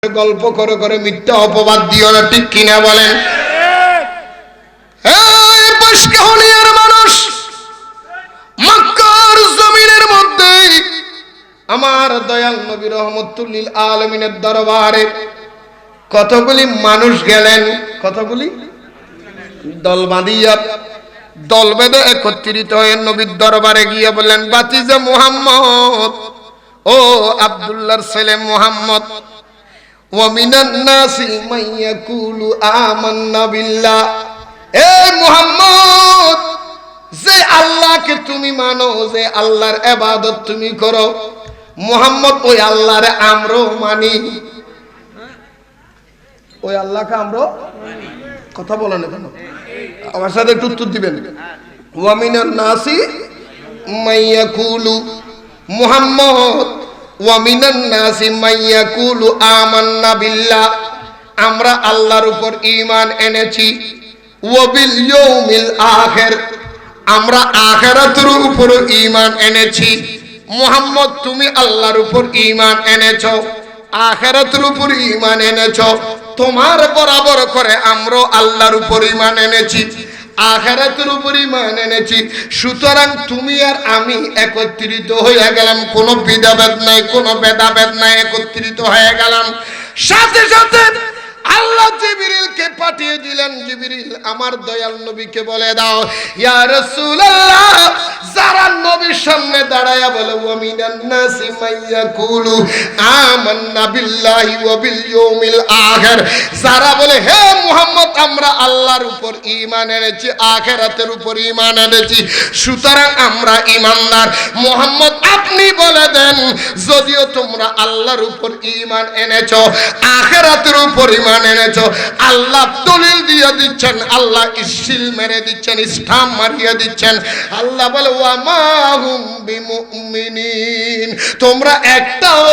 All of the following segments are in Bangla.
গল্প করে করে মিথ্যা অপবাদ দিও না, ঠিক কিনা বলেন? এই পাশকাহনিয়ার মানুষ, মক্কার জমিনের মধ্যে আমার দয়াল নবী রহমতুল লিল আলামিনের দরবারে কতগুলি মানুষ গেলেন, কতগুলি দল বাঁধিয়া, দল বেঁধে একত্রিত হয়ে নবীর দরবারে গিয়ে বললেন, বাতিজা মুহাম্মদ, ও আব্দুল্লাহর ছেলে মুহাম্মদ, ওয়া মিনান নাসি মান ইয়াকুলু আমান্না বিল্লাহ, এ মুহাম্মদ, যে আল্লাহকে তুমি মানো, যে আল্লাহর ইবাদত তুমি করো, মুহাম্মদ ওই আল্লাহরে আমরাও মানি। ওই আল্লাহকে আমরাও মানি। কথা বলেন কেন? আমার সাথে একটু উত্তর দিবেন। ওয়া মিনান নাসি মান ইয়াকুলু, মুহাম্মদ, ওয়া মিনান নাসি মান ইয়াকুলু আমান্না বিল্লাহ, আমরা আল্লাহর উপর ঈমান এনেছি, ওয়া বিল ইয়াউমিল আখির, আমরা আখিরাতের উপর ঈমান এনেছি। মুহাম্মদ, তুমি আল্লাহর উপর ঈমান এনেছো, আখিরাতের উপর ঈমান এনেছো, তোমার বরাবর করে আমরা আল্লাহর উপর ঈমান এনেছি, আখিরাতের উপর ঈমান এনেছি। সুতরাং তুমি আর আমি একত্রিত হয়ে গেলাম, কোনো বিধাভেদ নাই, কোনো ভেদাভেদ নাই, একত্রিত হয়ে গেলাম। সাথে সাথে আল্লাহ জিবরিলকে পাঠিয়ে দিলেন, জিবরিল আমার দয়াল নবীকে বলে দাও, ইয়া রাসূলুল্লাহ, যারা নবীর সামনে দাঁড়ায়া বলে ওয়া মিনান নাসি মান ইয়াকুলু আমান্না বিল্লাহি ওয়া বিল ইয়াউমিল আখির, যারা বলে হে মুহাম্মদ আমরা আল্লাহর উপর ঈমান এনেছি, আখিরাতের উপর ঈমান এনেছি, সুতরাং আমরা ঈমানদার। মুহাম্মদ আপনি বলে দেন, যদিও তোমরা আল্লাহর উপর ঈমান এনেছো, আখিরাতের উপর ঈমান এনেছো, আল্লাহ দলিল দিয়ে দিচ্ছেন, আল্লাহ ইসিল মেরে দিচ্ছেন, ইসলাম মারিয়ে দিচ্ছেন। আল্লাহ বলে ওয়া মা হুম বিমুমিনিন, তোমরা একটাও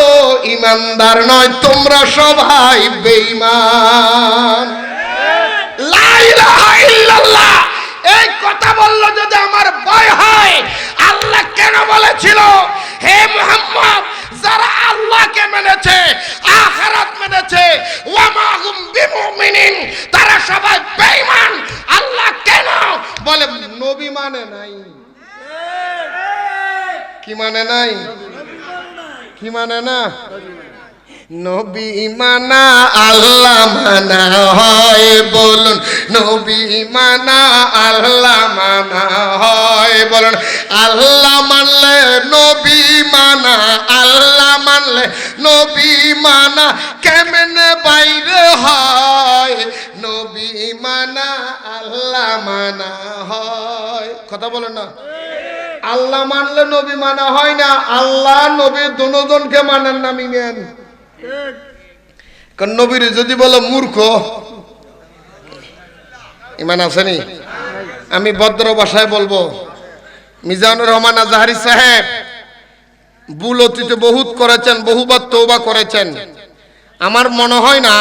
ঈমানদার নয়, তোমরা সবাই বেঈমান। লা ইলাহা ইল্লাল্লাহ, এই কথা বললো যদি আমার ভয় হয়, আল্লাহ কেন বলেছিল হে মুহাম্মদ, যারা আল্লাহকে মেনেছে, আখিরাত মেনেছে, ওয়া মা হুম বিমুমিনিন, তারা সবাই বেঈমান। আল্লাহ কেন বলে নবী মানে নাই? কি মানে নাই? কি মানে না? নবী মানা আল্লাহ মানা হয়, বলুন নবী মানা আল্লাহ মানা হয়, বলুন আল্লাহ মানলে নবী মানা, আল্লাহ মানলে নবী মানা কেমনে বাইরে হয়, নবী মানা আল্লাহ মানা হয়। কথা বলেন না? আল্লাহ মানলে নবী মানা হয় না, আল্লাহ নবী দুজনকে মানেন না, মিনেন। কারণ নবীর যদি বলো মূর্খ, ইমান আসেনি। আমি ভদ্র ভাষায় বলবো, মিজানুর রহমান আজহারি সাহেব ভুল অতীতে বহুত করেছেন, বহুবার তওবা করেছেন। আমার মনে হয় না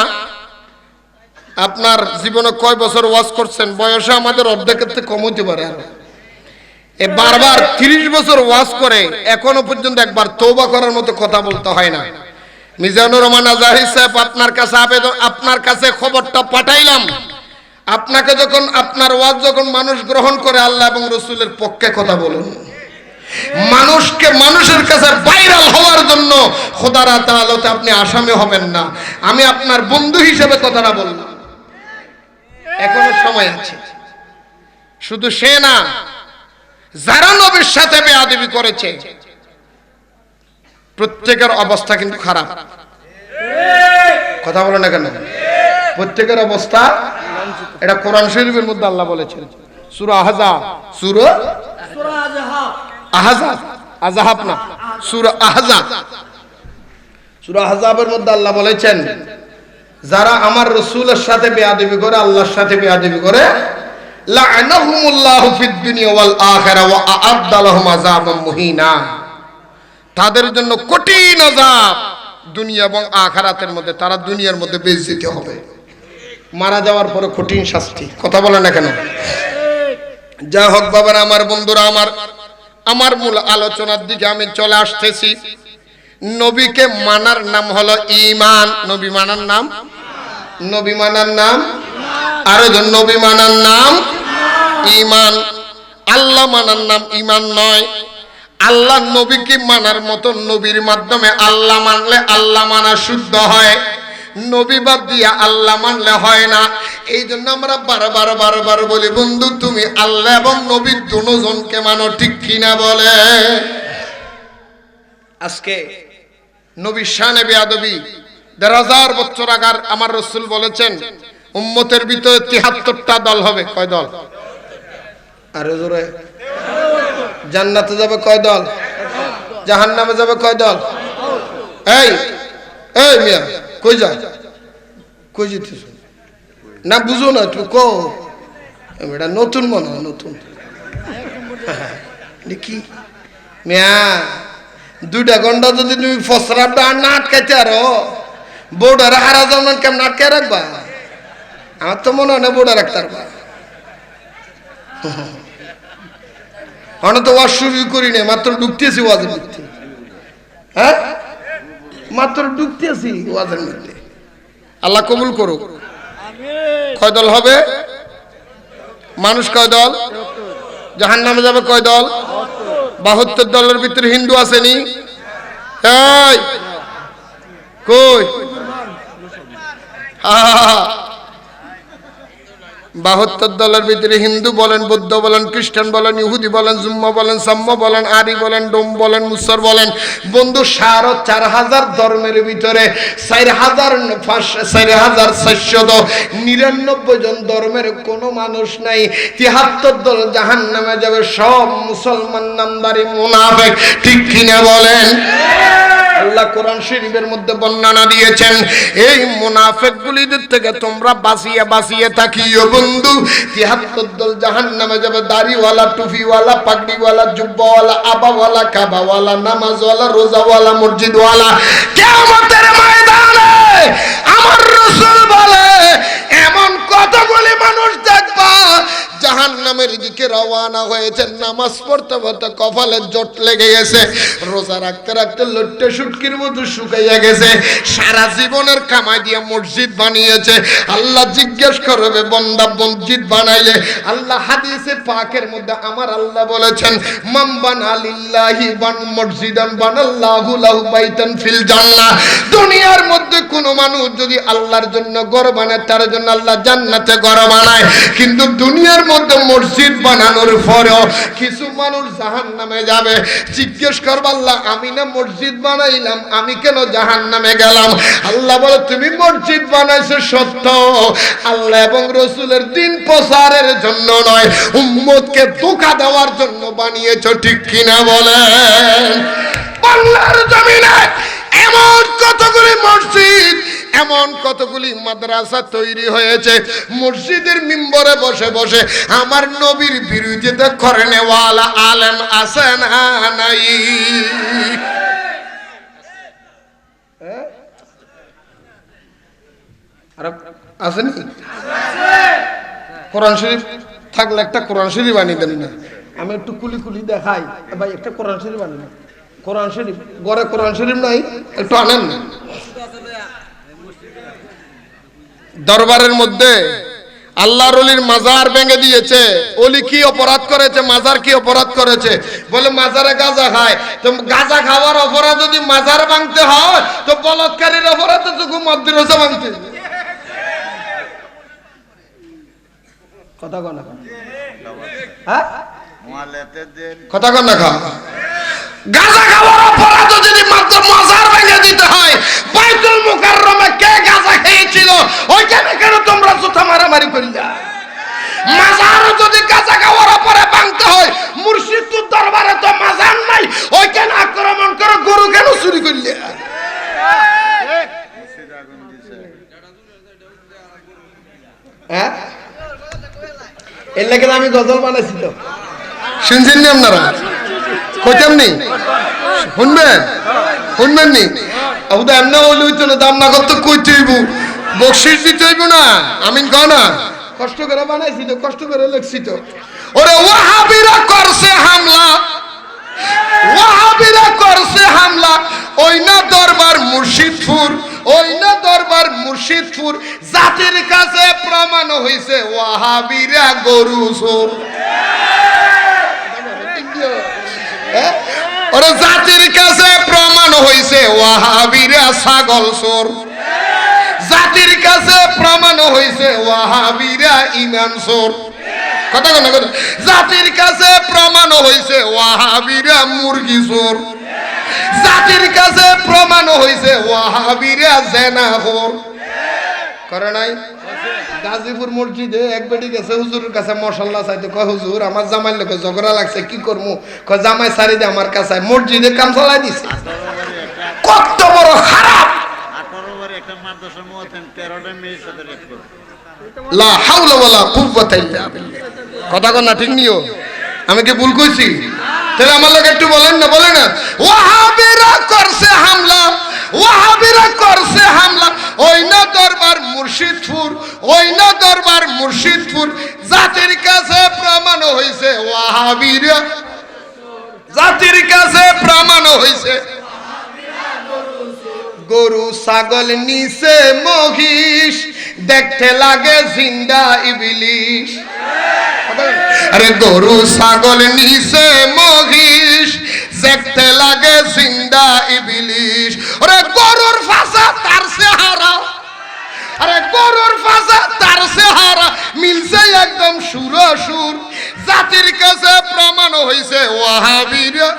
আপনার জীবনে কয় বছর ওয়াজ করছেন, বয়সে আমাদের অর্ধেকের থেকে কম হতে পারে। এ বারবার 30 বছর ওয়াজ করে এখনো পর্যন্ত একবার তওবা করার মতো কথা বলতে হয় না। মিজানুর রহমান আজহারি সাহেব, আপনার কাছে আবেদন, আপনার কাছে খবরটা পাঠাইলাম, আপনাকে যখন, আপনার ওয়াজ যখন মানুষ গ্রহণ করে, আল্লাহ এবং রসুলের পক্ষে কথা বলুন। মানুষকে মানুষের কাছে ভাইরাল হওয়ার জন্য খোদার আদালতে আপনি আসামি হবেন না। আমি আপনার বন্ধু হিসেবে কথাটা বললাম, এখনো সময় আছে। শুধু সে না, যারা নবীর সাথে বেয়াদবি করেছে প্রত্যেকের অবস্থা কিন্তু খারাপ। কথা বলো না কেন? প্রত্যেকের অবস্থা, এটা কোরআন শরীফের মধ্যে আল্লাহ বলেছেন, সূরা আহজাব, সূরা আহজাব, আহজাব না, সূরা আহজাব, সূরা আহজাবের মধ্যে আল্লাহ বলেছেন, যারা আমার রাসূলের সাথে বেয়াদবি করে, আল্লাহর সাথে বেয়াদবি করে, লা'নাহুমুল্লাহু ফিদ দুনিয়া ওয়াল আখিরা ওয়া আ'আদ্দা লাহুম আযাবাম মুহিনা, তাদের জন্য কঠিন আযাব দুনিয়া এবং আখিরাতের মধ্যে, তারা দুনিয়ার মধ্যে বেইজ্জতি হবে, মারা যাওয়ার পরে কঠিন শাস্তি। কথা বলে না কেন? যা হোক বাবারা, আমার বন্ধুরা, আমার মূল আলোচনার দিকে আমি চলে আসতেছি। নবীকে মানার নাম হলো ঈমান। নবী মানার নাম, নবী মানার নাম, আরো জন নবী মানার নাম ঈমান। আল্লাহ মানার নাম ঈমান নয়। আল্লাহ নবীকে মানার মতো নবীর মাধ্যমে আল্লাহ মানলে আল্লাহ মানা শুদ্ধ হয়, নবী বাদ দিয়া আল্লাহ মানলে হয় না। এই জন্য আমরা বারবার বারবার বলি, বন্ধু তুমি আল্লাহ এবং নবী দুজনকে মানো, ঠিক কিনা বলে? আজকে নবীর শানে বেয়াদবি। ১,৫০০ বছর আগার আমার রাসূল বলেছেন উম্মতের ভিতরে ৭৩টা দল হবে। কয় দল? আরে জোরে। জান্নাতে যাবে কয় দল? জাহান্নামে যাবে কয় দল? এই এই মিয়া কই যা, কই যেতেছ? না বুঝো না তুই কো, এটা নতুন মনে হয়, নতুন দেখি মিয়া। 2টা ঘন্টা যদি তুমি ফসরাটা না আটকাইতে আরো, বোর্ডার হারা যাও না, কেমন আটকায় রাখবা? আমার তো মনে হয় না বোর্ডার রাখতে পারবা। আমরা তো ওয়াজ শুরু করি না, মাত্র ঢুকতেছি ওয়াজের মধ্যে। হ্যাঁ, মাত্র ঢুকতেছি ওয়াজের মধ্যে। আল্লাহ কবুল করুক। কয় দল হবে? মানুষ কয় দল? জাহান্নামে যাবে কয় দল? ৭২ দলের ভিতরে হিন্দু আসেনি? এই কই? ৭২ দলের ভিতরে হিন্দু বলেন, বৌদ্ধ বলেন, খ্রিস্টান বলেন, ইহুদি বলেন, জুম্মা বলেন, সাম্য বলেন, আরি বলেন, ডোম বলেন, মুসর বলেন, বন্ধু ৪,৫০০ ধর্মের ভিতরে ৪,৪৯৯ জন ধর্মের কোন মানুষ নাই। ৭৩ দল জাহান্নামে যাবে, সব মুসলমান নামদারি মুনাফিক, ঠিক কিনা বলেন? আল্লাহ কোরআন শরীফের মধ্যে বর্ণনা দিয়েছেন, এই মুনাফিকগুলিদের থেকে তোমরা বাঁচিয়ে বাঁচিয়ে থাকিও বন্ধু। ৭৩ দল জাহান্নামে যাবে, দাড়িওয়ালা, টুপিওয়ালা, পাগড়িওয়ালা, জুব্বাওয়ালা, আবাওয়ালা, কাবাওয়ালা, নামাজওয়ালা, রোজাওয়ালা, মসজিদওয়ালা। কিয়ামতের ময়দানে আমার রাসূল বলে এমন কতগুলি মানুষ দেখবা জাহান্নামের দিকে রওনা হয়েছে, নামাজ পড়তে পড়তে কপালে জট লেগে গেছে, রোজা রাখতে রাখতে লট্টে শুটকির মতো শুকাইয়া গেছে, সারা জীবনের কামাই দিয়ে মসজিদ বানিয়েছে। আল্লাহ জিজ্ঞেস করবে, বান্দা মসজিদ বানাইলে? আল্লাহ হাদিসে পাকের মধ্যে আমার আল্লাহ বলেছেন, মান বানা লিল্লাহি মসজিদান বানাল্লাহু লাহু বাইতান ফিল জান্নাহ। দুনিয়ার মধ্যে কোন মানুষ যদি আল্লাহর জন্য ঘর বানায়, তার জন্য আল্লাহ জান্নাতে ঘর বানায়। কিন্তু দুনিয়ার মধ্যে মসজিদ বানানোর পরেও কিছু মানুষ জাহান্নামে যাবে। জিজ্ঞেস করবে, আল্লাহ আমি না মসজিদ বানাইলাম, আমি কেন জাহান্নামে গেলাম? আল্লাহ বলে, তুমি মসজিদ বানাইছো সত্য, আল্লাহ এবং রাসূলের দ্বীন প্রচারের জন্য নয়, উম্মতকে ধোঁকা দেওয়ার জন্য বানিয়েছো, ঠিক কিনা বলেন? বাংলার জমিনে এমন কতগুলি মসজিদ, এমন কতগুলি মাদ্রাসা তৈরি হয়েছে, মসজিদের মিম্বরে বসে বসে আমার নবীর বিরোধিতা করেন ওয়ালা আলেম আছে না নাই? আসেনি? কোরআন শরীফ থাকলে একটা কোরআন শরীফ বানিয়ে দেন না। আমি একটু কুলি কুলি দেখাই, ভাই একটা কোরআন শরীফ বানিয়ে দেন। কোরআন শরীফ ঘরে কোরআন শরীফ নাই, একটু আনেন না। দরবারের মধ্যে আল্লাহর ওলির মাজার ভেঙে দিয়েছে। ওলি কি অপরাধ করেছে? মাজার কি অপরাধ করেছে? বলে মাজারে গাঁজা খায়। তো গাঁজা খাওয়ার অপরাধ যদি মাজার ভাঙতে হয়, তো বলৎকারীর অপরাধ তো মাদ্রাসা ভাঙতে। কথা কন না, হ্যাঁ কথা কন না। গাঁজা খাওয়ার অপরাধ যদি মাত্র মাজার ভেঙে দিতে হয়, বাইতুল মুকাররমে কে গাঁজা খেয়েছিল ওইখানে কেন তোমরা জুতা মারামারি করিলা? মাজার যদি গাঁজা খাওয়ার অপরাধ ভাঙতে হয়, মুর্শিদপুর দরবারে তো মাজার নাই, ওইখানে আক্রমণ করে গরু কেন চুরি করলে? হ্যাঁ, এর লাগে আমি গজল বানাইছি। তো শুনছেন নি আপনারা? কইতাম নি, শুনবেন? শুনবেন নি? আবুদা এমনি হইলে হইতো না, দাম না করতে কইতে হইব, বকশিস দিতে হইব না। আমিন কও না, কষ্ট করে বানাইছি তো, কষ্ট করে লিখছি তো। ওরে ওয়াহাবিরা করছে হামলা, ওয়াহাবিরা করছে হামলা ওই না দরবার মুর্শিদপুর, ওই না দরবার মুর্শিদপুর। জাতির কাছে প্রমাণ হইছে ওয়াহাবিরা গরু চোর। ওরে জাতির কাছে প্রমাণ হইছে ওয়াহাবিরা ছাগল চোর। জাতির কাছে প্রমাণ হইছে ওয়াহাবিরা ইমান চোর। কথা কথা কথা। জাতির কাছে প্রমাণ হইছে ওয়াহাবিরা মুরগি চোর। জাতির কাছে প্রমাণ হইছে ওয়াহাবিরা জেনাখোর। করে নাই? গাজীপুর মসজিদে এক বেটি গেছে হুজুরের কাছে মশাল্লা চাইতে, কয় হুজুর আমার জামাই লোকে ঝগড়া লাগছে কি করবো? কয় জামাই সারি দে আমার কাছে। মসজিদে কাম চালাই দিছে। কত বড় খারাপ! লা হাওলা ওয়ালা কুওয়াতা ইল্লা বিল্লাহ। কথা কন না ঠিক নিও? আমি কি ভুল কইছি? তাহলে আমার লোক একটু বলেন না, বলেন না। ওয়াহাবিরা করছে হামলা, ওয়াহাবিরা করছে হামলা ওই না দরবার মুর্শিদপুর, ওই না দরবার মুর্শিদপুর। জাতির কাছে প্রমাণ হইছে ওয়াহাবিরা, জাতির কাছে প্রমাণ হইছে গরু ছাগল নিচে মহিষ, দেখতে লাগে জিন্দা ইবলিশ। আরে গরু ছাগল নিচে মহিষ, দেখতে লাগে জিন্দা ইবলিশ। আরে গরুর ফাঁসা তার চেহারা, আরে গরুর ফাঁসা তার চেহারা মিলছে একদম সুরসুর। জাতির কাছে প্রমাণ হইছে ওয়াহাবিরা,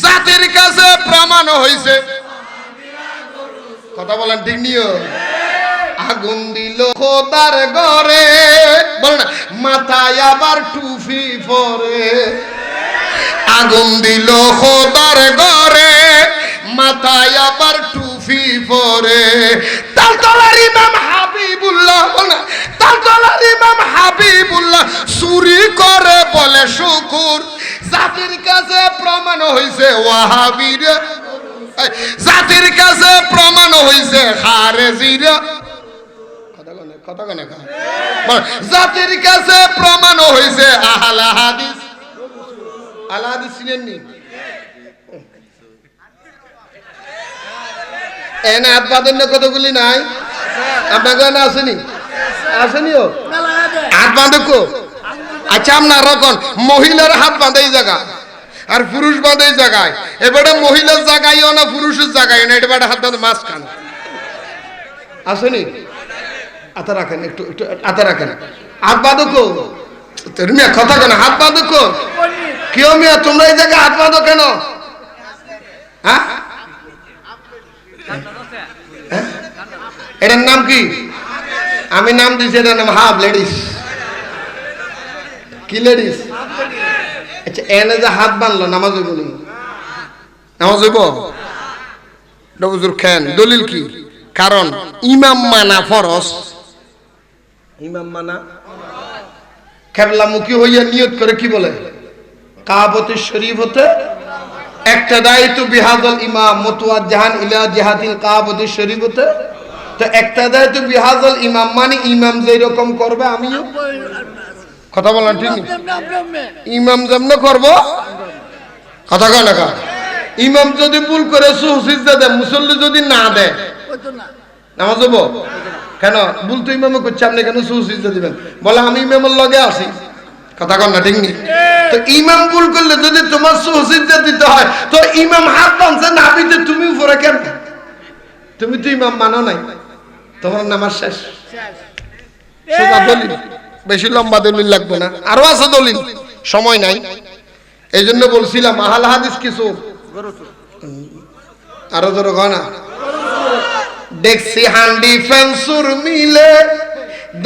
জাতির কাছে প্রমাণ হইছে। কথা বলেন ঠিক নিও? আগুন দিল খোদার ঘরে, বল না, মাথায় আবার টুপি পরে। আগুন দিল খোদার ঘরে, মাথায় আবার টুপি পরে। তালতলার ইমাম হাবিবুল্লাহ, বল না, তালতলার ইমাম হাবিবুল্লাহ চুরি করে বলে শুকুর। জাতির কাছে প্রমাণ হইছে ওয়াহাবিরা, জাতির কাছে প্রমাণ হইছে খারেজিরা। কথা কনে জাতির কাছে প্রমাণ হইছে আহলে হাদিস। আহলে হাদিস চিনেন নি? এনে হাত বাঁধেন না কতগুলি নাই? আপনাকে না আসেনি? আসেনিও হাত বাঁধে কো? আচ্ছা আপনার রকম মহিলার হাত বাঁধে এই জায়গা আর পুরুষ বাঁধে এই জায়গায়। এবারে মহিলার জায়গায়ও না পুরুষের জায়গায় না, এটা হাত বাঁধে মাঝখান। আসেনি? আতা রাখেন, একটু একটু আতা রাখেন। হাত বাঁধো কো? মিয়া কথা কেন? হাত বাঁধো কো? কেউ মিয়া তোমরা এই জায়গায় হাত বাঁধো কেন? হ্যাঁ, এটার নাম কি? আমি নাম দিয়েছি, এটার নাম হাফ লেডিস। কি লেডিস? আচ্ছা, এনে যে হাত বাঁধলো নামাজ হইব নি? নামাজ হইব? খেন দলিল কি? কারণ ইমাম মানা ফরজ। ইমাম মানা কেবলামুখী হইয়া নিয়ত করে কি বলে? কাবতে শরীফ হতে একটা দায়িত্ব বিহাদল ইমাম মুতওয়াজ্জিহান ইলা জিহাতিল কাবতে শরীফ হতে। তো একটা দায়িত্ব বিহাদল ইমাম মানে ইমাম যেই রকম করবে আমিও। কথা বলেন ঠিক? ইমাম যেমন করব। কথা কয় না? ইমাম যদি ভুল করে সুসিজদা দেয়, মুসল্লি যদি না দেয় নামাজ হবো কেন? ভুল তো ইমামে করছে, আপনি কেন সুসিজদা দিবেন? বলে আমি ইমামের লগে আছি। কথা কন না ঠিক নি? তো ইমাম ভুল করলে যদি তোমার সুসিজদা দিতে হয়, তো ইমাম হাত বাঁধছে নাবিতে তুমি উপরে কেন? তুমি তো ইমাম মানো নাই, তোমার নামাজ শেষ। সোজা দলিল, বেশি লম্বা দলিল লাগবে না, আরো আছে দলিল, সময় নাই। এই জন্য বলছিলাম আহলে হাদিস কিছু আরো ধরো হয় না। দেখছি হান্ডি ফেন্সুর মিলে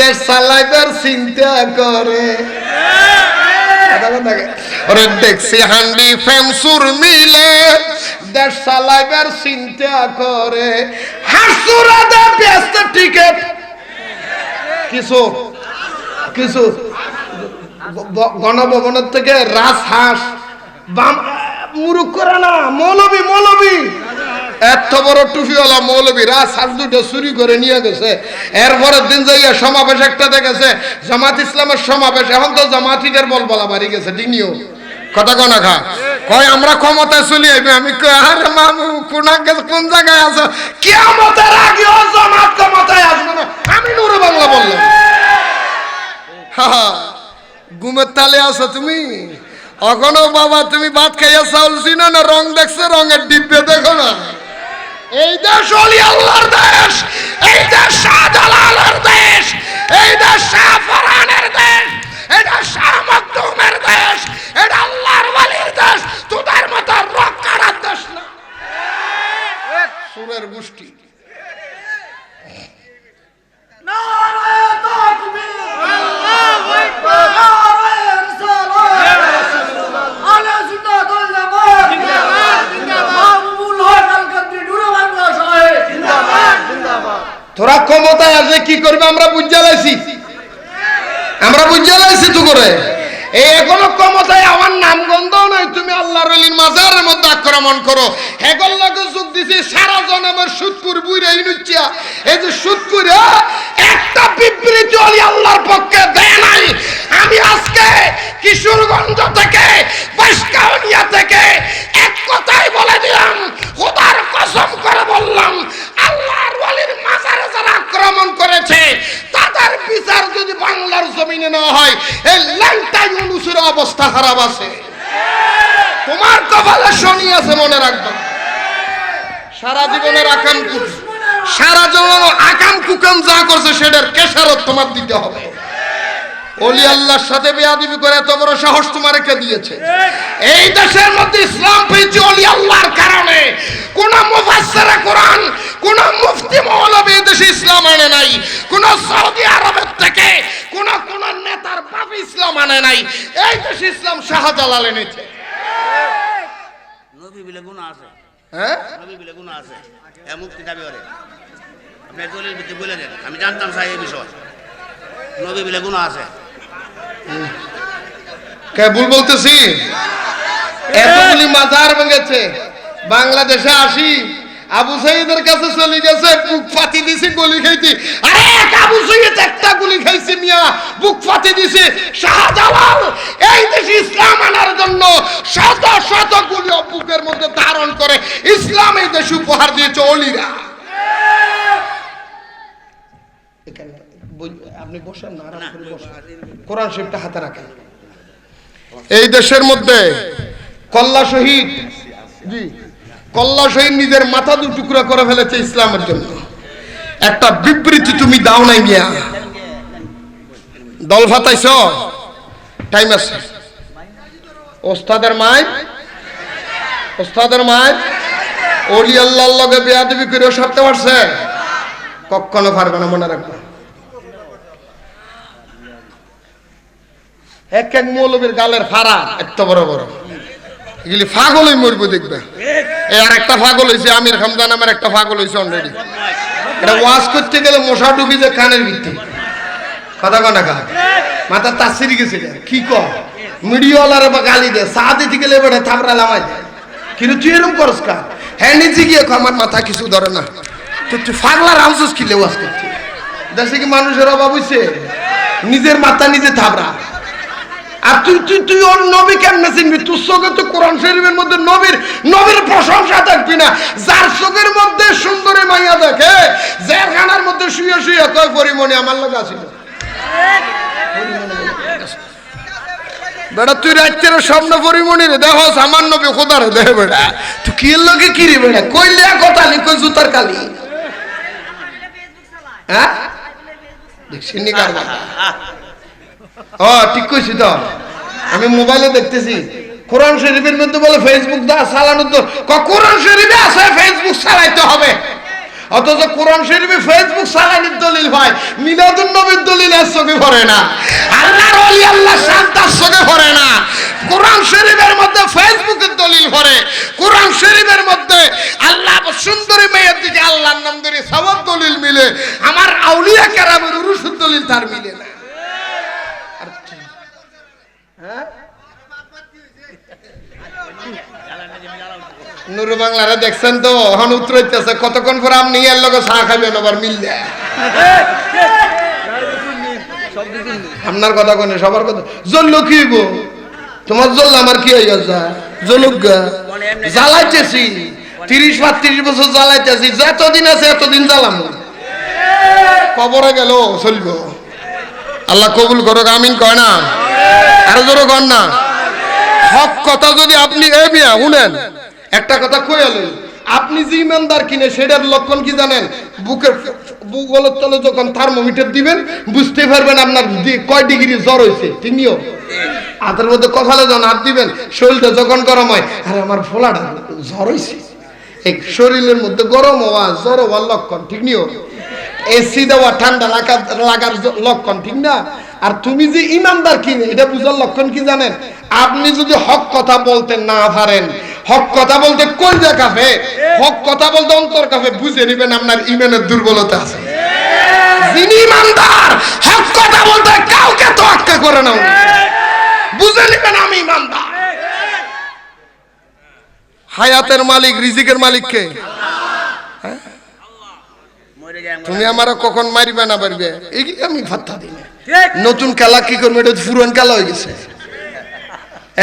দেশ চালাইবার চিন্তা করে। ওরে দেখছি হান্ডি ফেন্সুর মিলে দেশ চালাইবার চিন্তা করে। হাসুরা দে ব্যস্ত টিকেট কিছু কিছু গণভবনের থেকে রাজহাঁস মুরুখ করে না, মৌলবি মৌলবি এত বড় টুপিওয়ালা মৌলবী রাজহাঁস দুটো চুরি করে নিয়ে গেছে। এরপরের দিন যাইয়া সমাবেশ একটা দেখেছে, জামাত ইসলামের সমাবেশ। এখন তো জামাতিদের বল বলা বাড়ি গেছে, ডিনিও কথা কোনা খা কয় আমরা ক্ষমতায় চলে আইবে আমি কই আরে মামু কোন জায়গায় আছো কিয়ামতের আগেও জামাত ক্ষমতায় আসবে না আমি নূরে বাংলা বললাম ঘুমের তালে আছো তুমি এখনো বাবা তুমি ভাত খাইয়া চাউল চিনো না রং দেখছো রঙের ডিব্বে দেখো না এই দেশ অলি আল্লাহর দেশ এই দেশ শাহজালালের দেশ এই দেশ শাহ ফরহানের দেশ এটা শাহ মখদুমের দেশ এটা আল্লাহর ওলির দেশ তোদের মতো রক্কার দেশ না সুরের গোষ্ঠী নারে তাকবীর আল্লাহু আকবার নারে রিসালাত আলা সুন্নাত ওয়াল জামাত জিন্দাবাদ জিন্দাবাদ মাহবুবুল হক আল কাদরি নূরে বাংলা সাহেব জিন্দাবাদ জিন্দাবাদ তোরা ক্ষমতায় আসে কি করবে আমরা বুঝা লাইছি তো করে এই এখনো ক্ষমতায় আমার নাম গন্ধও নাই তুমি আল্লাহর ওলির মাজারের মধ্যে আক্রমণ করো হেগল লাগে যোগ দিছি সারা জনমের সুদপুর বুইরা ইনুচ্চিয়া এই যে সুদপুর একটা বিবৃতি ওলি আল্লাহর পক্ষে দেয় নাই আমি আজকে কিশোরগঞ্জ থেকে বাইশকাউনিয়া থেকে এক কথাই বলে দিলাম খোদার কসম করে বললাম আল্লাহর ওলির মাজারে যারা আক্রমণ করেছে তাদের বিচার যদি বাংলার জমিনে না হয় এই ল্যাংটা ইউনুসের অবস্থা খারাপ আছে তোমার কপালে শনি আছে মনে রাখবে সারা জীবনের আকাম কুকাম যা করছে সেটার কেশারত তোমার দিতে হবে ওলি আল্লাহর সাথে বেয়াদবি করে এত বড় সাহস তোমার কে দিয়েছে এই দেশের মধ্যে ইসলাম পেয়েছে ওলি আল্লাহর কারণে কোন মুফাসসিরে কোরআন কোন মুফতি মৌলবী দেশে ইসলাম আনে নাই কোন সৌদি আরবের থেকে কোন নেতার বাপ ইসলাম আনে নাই এই দেশে ইসলাম শাহজালাল এনেছে নবী বিলে গুনাহ আছে হ্যাঁ নবী বিলে গুনাহ আছে এ মুফতি দাবি করে আপনি দলিল বিতে বলে দেন আমি জানতাম স্যার এই বিষয় নবী বিলে গুনাহ আছে কে ভুল বলতেছি এতগুলি মাজার ভেঙেছে বাংলাদেশে আসি আবু সাইদের কাছে চলে গেছে বুক ফাটি দিছে গুলি খাইতে আরে আবু সাইদ একটা গুলি খাইছে মিয়া বুক ফাটি দিছে শাহজালাল এই দেশে ইসলাম আনার জন্য শত শত গুলি বুকের মধ্যে ধারণ করে ইসলাম এই দেশে উপহার দিয়েছে ওলিরা এখানে আপনি বসেন না আরাম করে বসেন কোরআন শরীফটা হাতে রাখেন এই দেশের মধ্যে কল্লা শহীদ নিজের মাথা দু টুকরা করে ফেলেছে ইসলামের জন্য একটা বিবৃতি তুমি দাও নাই মিয়া দল ফাতাইছ টাইম আছে ওস্তাদের মায় ওলি আল্লাহর লগে বেয়াদবি করে সারতে পারছে কখনো পারবে না মনে রাখবে এক এক মৌলবীর গালের ফাড়া এত বড় বড় এগুলি পাগলই মরবো দেখবে এই আর একটা পাগল হয়েছে আমির খামদান আমার একটা পাগল হয়েছে অলরেডি এটা ওয়াজ করতে গেলে মশা ঢুকি যে কানের ভিত্তি কথা কনা কা মাথা তাসিরি গেছে কি কর মিডিয়াওয়ালার বা গালি দে চা দিতে গেলে বেটা থাপড়া লামাই দেয় কিন্তু তুই এরকম করস কা হ্যাঁ নিচে গিয়ে আমার মাথা কিছু ধরে না তো তুই পাগলার আউসস কিলে ওয়াজ করতে দেশে কি মানুষের অভাব হয়েছে নিজের মাথা নিজে থাপড়া আর তুই ওর নবী কেমনে চিনবি তোর চোখে তো কোরআন শরীফের মধ্যে নবীর প্রশংসা থাকবি না যার চোখের মধ্যে সুন্দরী মাইয়া দেখে জেলখানার মধ্যে শুয়ে শুয়ে কয় পরিমণি আমার লোক আসিল বেটা তুই রাত্রের স্বপ্ন পরিমণি রে দেখো আমার নবী খোদারে দেখ বেটা তুই কি লোকে কি রে বেটা কইলে কথা নি কই জুতার কালি হ্যাঁ দেখছি নি কার কথা ও ঠিক কইছি তো আমি মোবাইলে দেখতেছি কোরআন শরীফের মধ্যে বলে ফেসবুক দা চালানো তো কোরআন শরীফে আছে ফেসবুক চালাইতে হবে অথচ কোরআন শরীফে ফেসবুক চালানোর দলিল হয় মিলাদুন নবীর দলিল এর চোখে পড়ে না আল্লাহর ওলি আল্লাহ শান্তার চোখে পড়ে না কোরআন শরীফের মধ্যে ফেসবুকের দলিল পড়ে কোরআন শরীফের মধ্যে আল্লাহ সুন্দরী মেয়ের দিকে আল্লাহর নাম ধরে সব দলিল মিলে আমার আউলিয়া কেরামের উরুসের দলিল তার মিলে না নুরু বাংলারে দেখছেন তো এখন উত্তরাইতেছে কতক্ষণ পর আপনি এর লগে চা খাবেন আবার মিললে আপনার কথা কোনে সবার কথা জ্বললো কি হইব তোমার জ্বললে আমার কি হয়ে গেছে? জ্বলুক গা, জ্বালাইতেছি 30-32 বছর জ্বালাইতেছি, যতদিন আছে এতদিন জ্বালাম, কবরে গেল চলব। আল্লাহ কবুল করো, আমিন কয় না? আরো জোরে কর না। হক কথা যদি আপনি এ বিয়া শুনেন, একটা কথা কই আলো, আপনি যে ইমানদার কিনে সেটার লক্ষণ কি জানেন? বুকের বুকলের তলে যখন থার্মোমিটার দিবেন বুঝতে পারবেন আপনার কয় ডিগ্রি জ্বর হয়েছে। তিনিও হাতের মধ্যে কপালে যখন হাত দিবেন শরীরটা যখন গরম হয়, আরে আমার ফোলাটা জ্বর হয়েছে, এই শরীরের মধ্যে গরম হওয়া জ্বর হওয়ার লক্ষণ, ঠিক নিও? এসি দেওয়া ঠান্ডা লাগার লক্ষণ, ঠিক না? আর তুমি যে ইমানদার কিনে এটা বুঝার লক্ষণ কি জানেন? আপনি যদি হক কথা বলতে না পারেন, হক কথা বলতে কলজা কাঁপে, হক কথা বলতে অন্তর কাঁপে, বুঝে নেবেন আপনার ইমানের দুর্বলতা আছে। যিনি ইমানদার হক কথা বলতে কাউকে তোয়াক্কা করে না, বুঝে নেবেন আমি ইমানদার। হায়াতের মালিক, রিজিকের মালিক কে? তুমি আমার কখন মারিবে না পারবে এই আমি ফাত্তা দিই না। নতুন খেলা কি করবে? এটা পুরান খেলা হয়ে গেছে।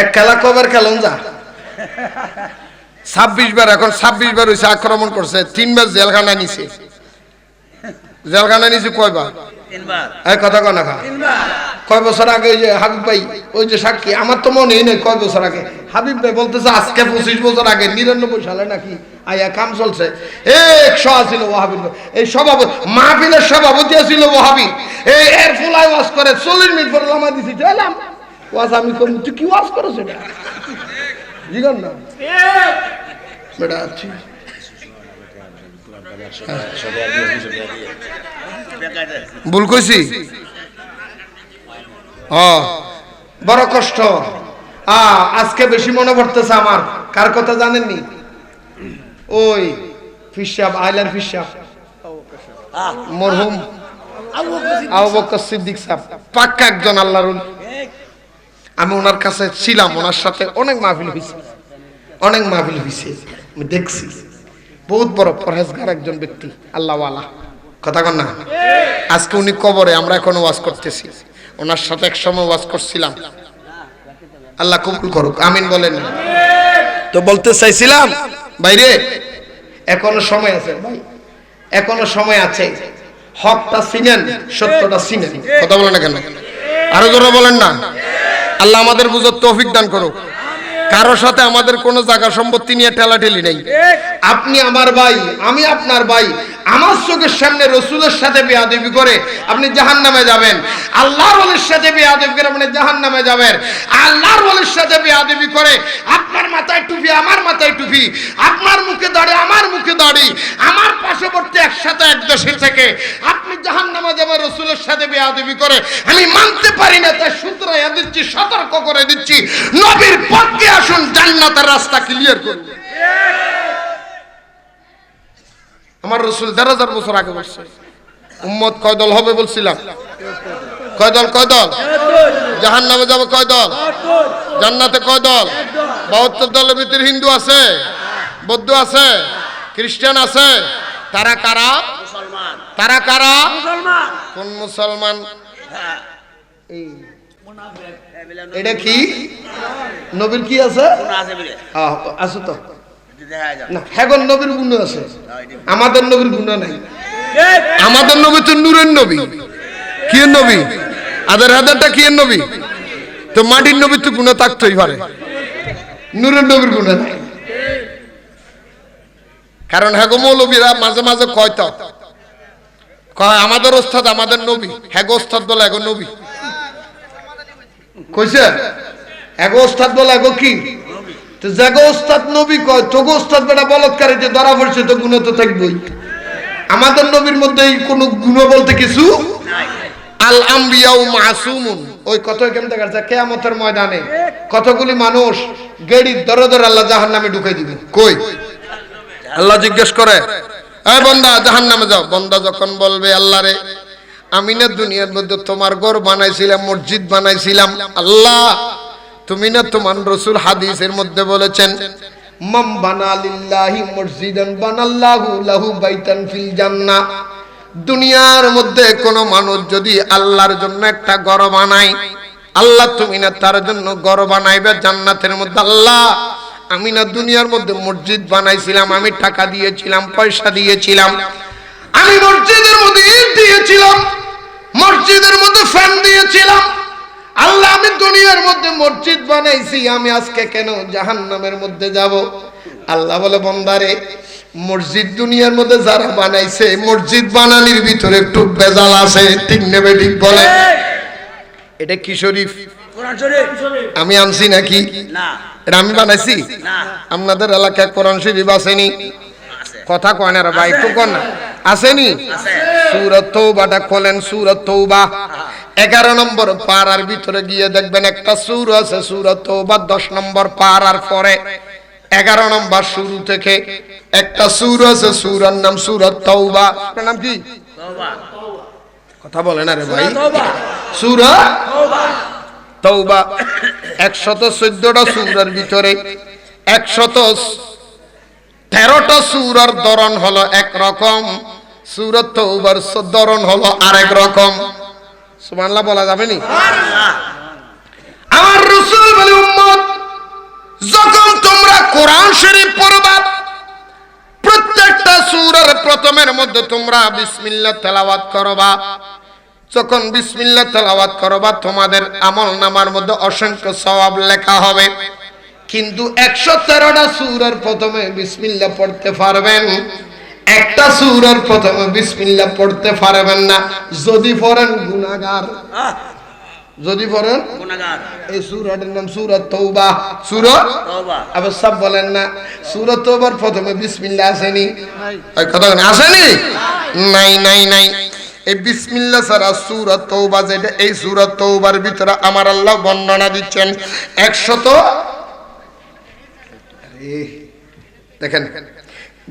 এক খেলা কবার খেলন যা 26 বার, এখন 26 বার হয়েছে আক্রমণ করছে, 3 বার জেলখানা নিছে। জেলখানা নিছে কয়বার? 3 বার। এই কথা কয় না খা। 3 বার। কয় বছর আগে ওই যে হাবিব ভাই, ওই যে সাক্ষী, আমার তো মনে নেই কয় বছর আগে হাবিব ভাই বলতেছে আজকে 25 বছর আগে 99 সালে নাকি আয়া কাম চলছে, 100 ছিল ওয়াহাবি, এই সভাপতি মাহফিলের সভাপতি ছিল ওয়াহাবি, এই এর ফুলাই ওয়াজ করে 40 মিনিট পরে লামা দিছি, এলাম ওয়াজ আমি করি, তুই কি ওয়াজ করছ এটা জিগান না বেটা আছি ভুল কইছি? বড় কষ্ট। আজকে বেশি মনে পড়তেছে আমার, কার কথা জানেননি? ওই ফিসাব, আইলার ফিসাব, মরহুম আবু বকর সিদ্দিক সাহেব, পাক্কা একজন আল্লাহর ওলি। আমি ওনার কাছে ছিলাম, ওনার সাথে অনেক মাহফিল হয়েছে, অনেক মাহফিল হয়েছে, আমি দেখছি। বহুত বড় পরহেজগার একজন ব্যক্তি, আল্লাহওয়ালা, কথা কন না? আজকে উনি কবরে, আমরা এখন ওয়াজ করতেছি, ওনার সাথে এক সময় ওয়াজ করছিলাম। আল্লাহ কবুল করুক, আমিন বলেন। তো বলতে চাইছিলাম বাইরে এখনো সময় আছে ভাই, এখনো সময় আছে, হকটা চিনেন, সত্যটা চিনেন। কথা বলেন না কেন? আরো জোরে বলেন না। আল্লাহ আমাদের বুঝার তৌফিক দান করুক। কারো সাথে আমাদের কোনো জায়গা সম্পত্তি নিয়ে ঠেলাঠেলি নেই। আপনি আমার ভাই, আমি আপনার ভাই। আমার চোখের সামনে রসুলের সাথে বেয়াদবি করে আপনি জাহান্নামে যাবেন, আল্লাহর ওলির সাথে বেয়াদবি করে আপনি জাহান্নামে যাবেন। আল্লাহর ওলির সাথে বেয়াদবি করে আপনার মাথায় টুপি, আমার মাথায় টুপি, আপনার মুখে দাড়ি, আমার মুখে দাড়ি, আমার পার্শ্ববর্তী একসাথে এক দেশে থেকে আপনি জাহান্নামে যাবেন রসুলের সাথে বেয়াদবি করে। আমি মানতে পারি না, তাই শুধরাইয়া দিচ্ছি, সতর্ক করে দিচ্ছি, নবীর পথে আসুন, জান্নাতের রাস্তা ক্লিয়ার করুন। আমার রসুল 1000 বছর আগে বলছে উম্মত কয় দল হবে বলছিলাম? কয় দল? কয় দল? জাহান্নামে যাবে কয় দল? জান্নাতে কয় দল? 72 দলের ভিতরে হিন্দু আছে, বৌদ্ধ আছে, খ্রিস্টান আছে। তারা কারা? মুসলমান। তারা কারা? মুসলমান। কোন মুসলমান? এই এটা কি নবীর কি আছে? আছে তো না, হ্যাঁ নবীর গুণ আছে, আমাদের নবীর গুণ নাই। আমাদের নবী তো নূরের নবী। কি নবী? আদের হাজারটা কি নবী? তো মাটির নবীর তো গুণ থাকতেই পারে, নূরের নবীর গুণ নাই। কারণ হ্যাগো মৌলবীরা মাঝে মাঝে কয় তো কয় আমাদের ওস্তাদ আমাদের নবী, হ্যাগো ওস্তাদ বলে এগো নবী কইছে, এগো ওস্তাদ বলে এগো কি? তো জাগো ওস্তাদ নবী কয়, তোগো ওস্তাদ বেটা বলৎকারী যে ধরা পড়ছে, তো গুণ তো থাকবই। আমাদের নবীর মধ্যে কোনো গুণ বলতে কিছু আল আম্বিয়াউ মাসুমুন। ওই কত কেমন দেখা যাচ্ছে কিয়ামতের ময়দানে কতগুলি মানুষ গেড়ি ধরে ধরে আল্লাহ জাহান্নামে ঢুকাই দিবে। কই? আল্লাহ জিজ্ঞেস করে, এই বান্দা জাহান্নামে যাও। বান্দা যখন বলবে আল্লাহ রে, আমি না দুনিয়ার মধ্যে তোমার ঘর বানাইছিলাম, মসজিদ বানাইছিলাম, আল্লাহ তুমি না তোমার রাসূল হাদিসের মধ্যে বলেছেন মান বানা লিল্লাহি মসজিদান বানাল্লাহু লাহু বাইতান ফিল জান্নাহ। দুনিয়ার মধ্যে কোন মানুষ যদি আল্লাহর জন্য একটা ঘর বানায়, আল্লাহ তুমি না তার জন্য ঘর বানাইবে জান্নাতের মধ্যে। আল্লাহ আমি না দুনিয়ার মধ্যে মসজিদ বানাইছিলাম, আমি টাকা দিয়েছিলাম, পয়সা দিয়েছিলাম, আমি মসজিদের মধ্যে ইট দিয়েছিলাম, মসজিদের মধ্যে ফ্যান দিয়েছিলাম। আল্লাহ আমি দুনিয়ার মধ্যে মসজিদ বানাইছি, আমি আজকে কেন জাহান্নামের মধ্যে যাব? আল্লাহ বলে বান্দারে, মসজিদ দুনিয়ার মধ্যে যারা বানাইছে, মসজিদ বানানির ভিতরে একটু ভেজাল আছে, ঠিক নেবে ঠিক বলে? এটা কি শরীফ? কোরআন শরীফ আমি আনছি নাকি? না, এটা আমি বানাইছি? না, আপনাদের এলাকায় কোরআন শরীফ আসেনি? আছে। কথা কয় না রে ভাই, একটু কন না। আসেনি? আছে। সূরা তওবাটা খোলেন, সূরা তওবা 11 নম্বর পারার ভিতরে গিয়ে দেখবেন একটা সূরা আছে, সূরা তওবা 10 নম্বর পারার পরে 11 নম্বর শুরু থেকে একটা সূরা আছে, সূরার নাম সূরা তওবা। এর নাম কি? তওবা। কথা বলে না রে ভাই। তওবা। সূরা তওবা। তওবা 114টা সূরার ভিতরে 113টা সূরার ধরন হলো এক রকম, সূরা তওবার ধরন হলো আরেক রকম। সুবহানাল্লাহ বলা যাবে নি? সুবহানাল্লাহ। আমার রাসূল বলে, উম্মত যখন তোমরা কোরআন শরীফ পড়বা, প্রত্যেকটা সূরার প্রথমের মধ্যে তোমরা বিসমিল্লাহ তেলাওয়াত করবা। যখন বিসমিল্লাহ তেলাওয়াত করবা, তোমাদের আমলনামার মধ্যে অসংখ্য সওয়াব লেখা হবে। কিন্তু 113টা সূরার প্রথমে বিসমিল্লাহ পড়তে পারবেন, একটা সূরার প্রথমে বিসমিল্লাহ পড়তে পারবেন না। যদি পড়েন গুনাহগার, যদি পড়েন গুনাহগার। এই সূরাটার নাম সূরা তওবা। সূরা তওবা। আবার সব বলেন না, সূরা তওবার প্রথমে বিসমিল্লাহ আসেনি? এই কথা বলেন, আসেনি? নাই নাই নাই। এই বিসমিল্লাহ ছাড়া সূরা তওবা যেটা, এই সূরা তওবার ভিতরে আমার আল্লাহ বর্ণনা দিচ্ছেন 100। দেখেন,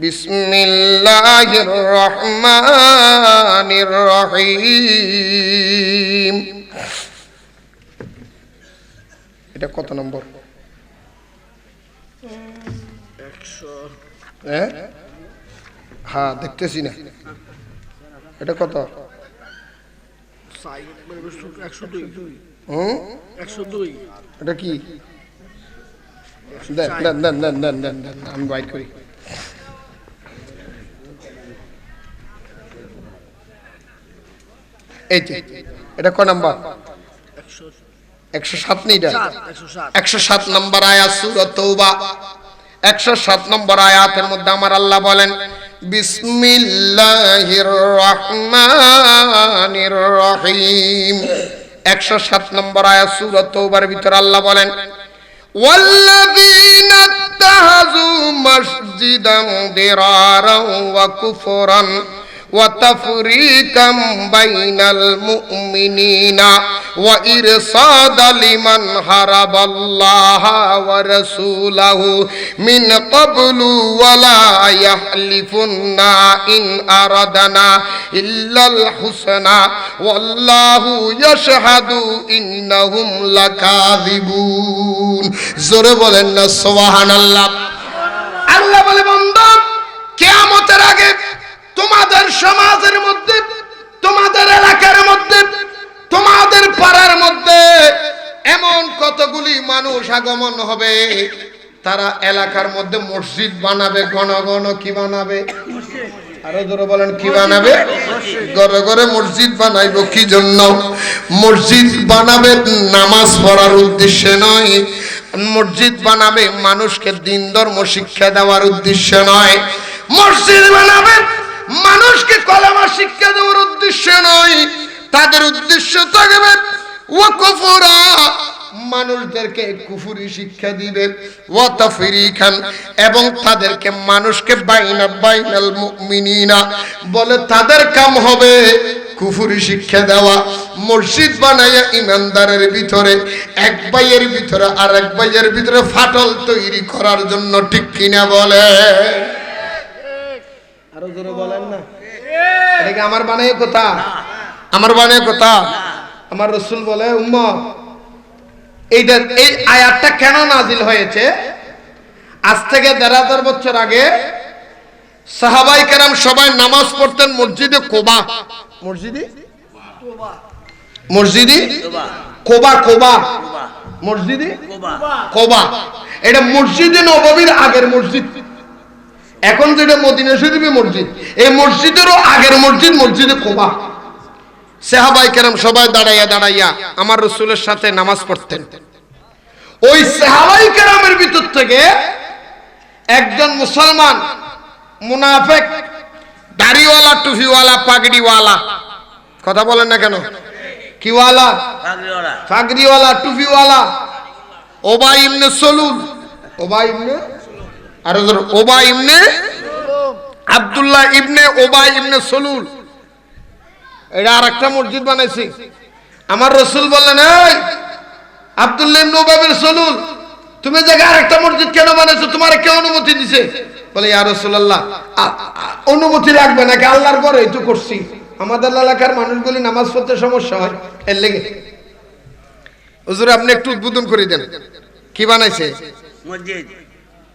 বিসমিল্লাহির রহমানির রহিম। এটা কত নম্বর? 100। হ্যাঁ দেখতেছি না, এটা কত? 102। হুম 102। এটা কি? দেন দেন দেন দেন দেন দেন দেন, আমি বাইট করি। এই যে এটা ক নাম্বার? 107 নি? এটা 107 নম্বর আয়াত সূরা তওবা 107 নম্বর আয়াতের মধ্যে আমার আল্লাহ বলেন, বিসমিল্লাহির রহমানির রহিম। 107 নম্বর আয়াত সূরা তওবার ভিতর আল্লাহ বলেন, ওয়াল্লাযীনা ইত্তাহাযু মাসজিদান দিরারান ওয়া কুফরান وتفريقا بين المؤمنين وإرصادا لمن حارب الله ورسوله من قبل ولا يحلفن إن أردنا إلا الحسنى والله يشهد إنهم لكاذبون। জোরে বলেন না সুবহানাল্লাহ। আল্লাহ বলে, বান্দা কিয়ামতের আগে তোমাদের সমাজের মধ্যে, তোমাদের এলাকার মধ্যে, তোমাদের পাড়ার মধ্যে এমন কতগুলি মানুষ আগমন হবে, তারা এলাকার মধ্যে মসজিদ বানাবে, ঘন ঘন কি বানাবে? আরো জোরে বলেন, কি বানাবে? ঘরে ঘরে মসজিদ বানাইবো কি জন্য? মসজিদ বানাবে নামাজ পড়ার উদ্দেশ্যে নয়, মসজিদ বানাবে মানুষকে দ্বীন ধর্ম শিক্ষা দেওয়ার উদ্দেশ্যে নয়, মসজিদ বানাবে মানুষকে কলেমা শিক্ষা দেওয়ার উদ্দেশ্য নয়। তাদের উদ্দেশ্য থাকবে ওয়াকুফরা, মানুষদেরকে কুফরি শিক্ষা দিবে, ওয়া তাফরিকান, এবং তাদেরকে মানুষকে বাইনাল মুমিনিনা বলে তাদের কাম হবে কুফরি শিক্ষা দেওয়া। মসজিদ বানাইয়া ইমানদারের ভিতরে এক ভাইয়ের ভিতরে আর এক ভাইয়ের ভিতরে ফাটল তৈরি করার জন্য, ঠিক কিনা বলে? আরো জোরে বলেন না। এটা কি আমার বানায় কথা? আমার বানায় কথা? আমার রাসূল বলে, উম্মত এইটার এই আয়াতটা কেন নাজিল হয়েছে? আজ থেকে ১৫০০ বছর আগে সাহাবায়ে কেরাম সবাই নামাজ পড়তেন মসজিদে কুবা। মসজিদে কুবা মসজিদি কোবা কোবা কোবা কোবা মসজিদি কোবা কোবা, এটা মসজিদে নববীর আগের মসজিদ। এখন যেটা মদিনা শরীফে মসজিদ, এই মসজিদেরও আগের মসজিদ মসজিদে কোবা। সাহাবায়ে কেরাম সবাই দাঁড়াইয়া দাঁড়াইয়া আমার রাসূলের সাথে নামাজ পড়তেন। ওই সাহাবায়ে কেরামের ভিতর থেকে একজন মুসলমান মুনাফিক, দাড়িওয়ালা, টুপিওয়ালা, পাগড়িওয়ালা, কথা বলেন না কেন? কিওয়ালা? পাগড়িওয়ালা পাগড়িওয়ালা, টুপিওয়ালা, ওবাই ইবনে সলুল, ওবাই ইবনে আরো জোরে, ওবাই ইবনে আব্দুল্লাহ ইবনে ওবাই ইবনে সলুল, এটা আরেকটা মসজিদ বানাইছে। আমার রাসূল বললেন, এই আব্দুল্লাহ ইবনে ওবাই ইবনে সলুল, তুমি জায়গায় আরেকটা মসজিদ কেন বানাইছো? তোমার কে অনুমতি দিছে? বলে, ইয়া রাসূলুল্লাহ, অনুমতি লাগবে নাকি? আল্লাহর ঘরে এই তো করছি। আমাদের এলাকার মানুষগুলি নামাজ পড়তে সমস্যা হয়, এর লেগে। হুজুর আপনি একটু উদ্বোধন করে দেন, কি বানাইছে? মসজিদ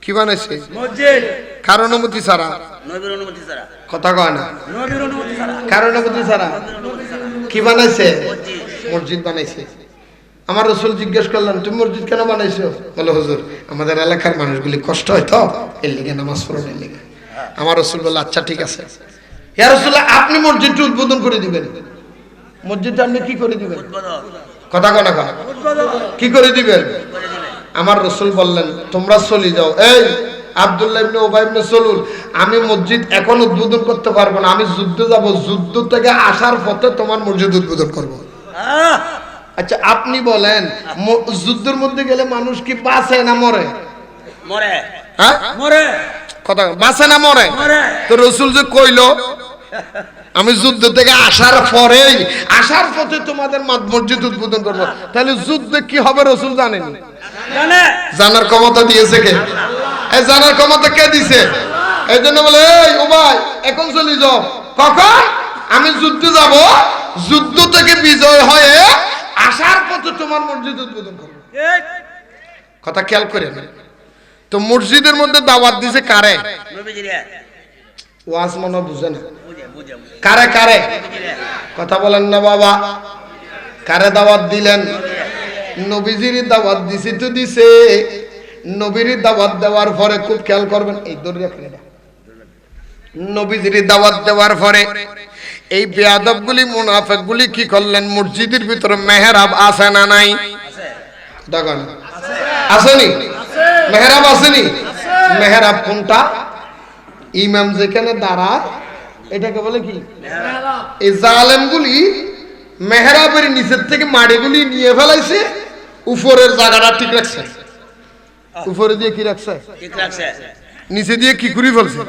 কি বানাইছে? মসজিদ কার অনুমতি ছাড়া? নবীর অনুমতি ছাড়া কথা কয় না, নবীর অনুমতি ছাড়া কার অনুমতি ছাড়া কি বানাইছে? মসজিদ বানাইছে। আমার রাসূল জিজ্ঞেস করলেন, তুমি মসজিদ কেন বানাইছো? বলে, হুজুর আমাদের এলাকার মানুষগুলি কষ্ট হয় তো, এর লেগে নামাজ পড়ার এর লেগে। আমার রাসূল বলল, আচ্ছা ঠিক আছে, ইয়া রাসূলুল্লাহ আপনি মসজিদটা উদ্বোধন করে দিবেন। মসজিদটা আপনি কি করে দিবেন? কথা কয় না, কি করে দিবেন? আমার রাসূল বললেন, তোমরা চলে যাও। এই আব্দুল্লাহ ইবনে উবাই ইবনে সলুল, আমি মসজিদ এখন উদ্বোধন করতে পারবো না, আমি যুদ্ধে যাব, যুদ্ধ থেকে আসার পথে তোমার মসজিদ উদ্বোধন করব। আচ্ছা আপনি বলেন, যুদ্ধের মধ্যে গেলে মানুষ কি বাঁচে না মরে? মরে হ্যাঁ মরে কথা বাঁচে না মরে? তো রাসূল যে কইলো আমি যুদ্ধ থেকে আসার পরেই, আসার পথে তোমাদের মসজিদ উদ্বোধন করবো, তাহলে যুদ্ধে কি হবে রাসূল জানেন? জানার ক্ষমতা দিয়েছে কে? এই জানার ক্ষমতা কে দিছে? এই জন্য বলে, এই উবাই এখন চলে যাও। কখন? আমি যুদ্ধে যাব, যুদ্ধ থেকে বিজয় হয়ে আসার পথে তোমার মসজিদ উদ্বোধন করবো। কথা খেয়াল করে না? তো মসজিদের মধ্যে দাওয়াত দিছে কারে? ওয়াজ মনে বুঝে না, কারে কারে? কথা বলেন না বাবা, কারে দাওয়াত দিলেন? নবীজির দাওয়াত দিছি তো দিছে। নবীর দাওয়াত দেওয়ার পরে খুব খেয়াল করবেন, এই দৌড় রাখেন, নবীজির দাওয়াত দেওয়ার পরে এই বেয়াদবগুলি মুনাফিকগুলি কি করলেন? মসজিদের ভিতরে মেহরাব আছে না নাই? দেখেন আসেনি? মেহরাব আসেনি? মেহরাব কোনটা? ইমাম যেখানে দাঁড়ায় এটাকে বলে কি? এই জালেমগুলি মেহরাবের নিচের থেকে মাড়িগুলি নিয়ে ফেলাইছে, উপরের জায়গাটা ঠিক রাখছে। উপরে দিয়ে কি রাখছে? নিচে দিয়ে কি করে ফেলছে?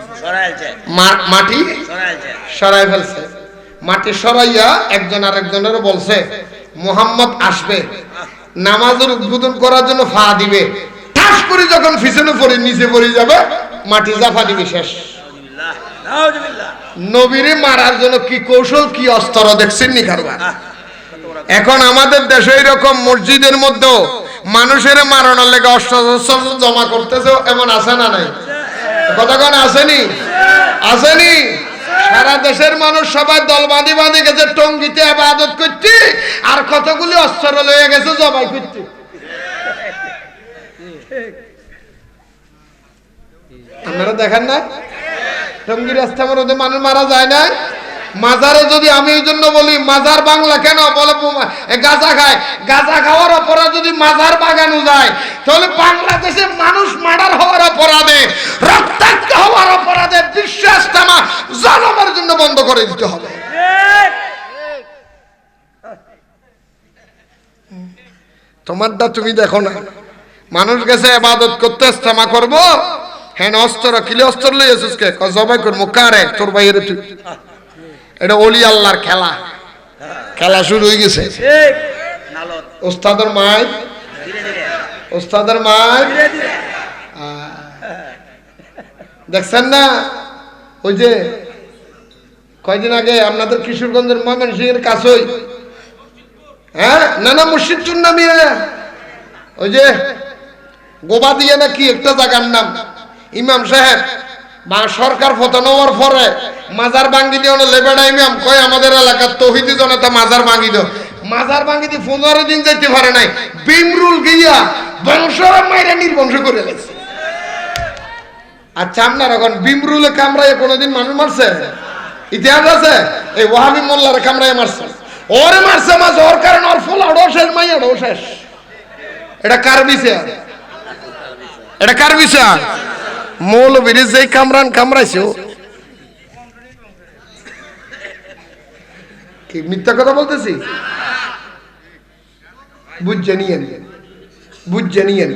মাটি সরাই ফেলছে। মাটি সরাইয়া একজন আরেকজনের বলছে, মুহাম্মদ আসবে, নামাজের উদ্বোধন করার জন্য ফা দিবে, ঠাস করে যখন পিছনে পড়ে নিচে পড়ে যাবে, মাটি জাফা দিবে, শেষ। নবীরে মারার জন্য কি কৌশল, কি অস্ত্র দেখছেন নি কারবার? এখন আমাদের দেশে এরকম মসজিদের মধ্যেও মানুষের মারানোর লেগে অস্ত্র জমা করতেছে, এমন আছে না নাই? কতক্ষণ আসেনি? আসেনি? সারা দেশের মানুষ সবাই দল বাঁধি বাঁধি গেছে টঙ্গিতে ইবাদত করতে, আর কতগুলি অস্ত্র লয়ে গেছে জবাই করতে। আপনারা দেখেন না টঙ্গি রাস্তা মধ্যে মানুষ মারা যায় না? মাজারে যদি, আমি এই জন্য বলি মাজার বাংলা কেন বলে, গাঁজা খায়, গাঁজা খাওয়ার অপরাধ যদি মাজার বাগানো যায়, তাহলে বাংলাদেশে মানুষ মার্ডার হওয়ার অপরাধে, রক্তাক্ত হওয়ার অপরাধে বিশ্ব ইজতেমা জনমের জন্য বন্ধ করে দিতে হবে। তোমারটা তুমি দেখো না, মানুষ গেছে ইবাদত করতে, ইজতেমা করবো, হ্যাঁ অস্ত্র কিলে অস্ত্র লই আসিস কে? জবাই করবো কারে? তোর বাইরে তুই। এটা ওলি আল্লাহর খেলা, খেলা শুরু হয়ে গেছে। ওস্তাদের মাই, ওস্তাদের মাই দেখছেন না? ওই যে কয়দিন আগে আপনাদের কিশোরগঞ্জের ময়মনসিংহের কাছেই, হ্যাঁ নানা মসজিদ চুন্নামি, ওই যে গোবা দিয়ে নাকি একটা জায়গার নাম, ইমাম সাহেব সরকার পতন হওয়ার পরে মাজার ভাঙ্গি দিয়ে লেবেড়া ইমাম কয় আমাদের এলাকার তৌহিদি জনতা মাজার ভাঙ্গি দাও। মাজার ভাঙি দিয়ে 15 দিন যাইতে পারে নাই, বিমরুল গিয়া বংশরা মাইরা নির্বংশ করে গেছে। আচ্ছা আপনার এখন বিমরুলে কামড়ায় কোনোদিন মানুষ মারছে? ইতিহাস আছে? এই ওয়াহাবি মোল্লারে কামড়ায় মারছে, ওরে মারছে মাঝে, ওর কারণে ওর ফলাড়ও শেষ, মাইয়াড়ও শেষ। এটা কার বিচার? এটা কার বিচার? মৌলবীর যেই কামড়াইছে, কি মিথ্যা কথা বলতেছি? বুঝছে নিয়েন, বুঝছে নিয়েন।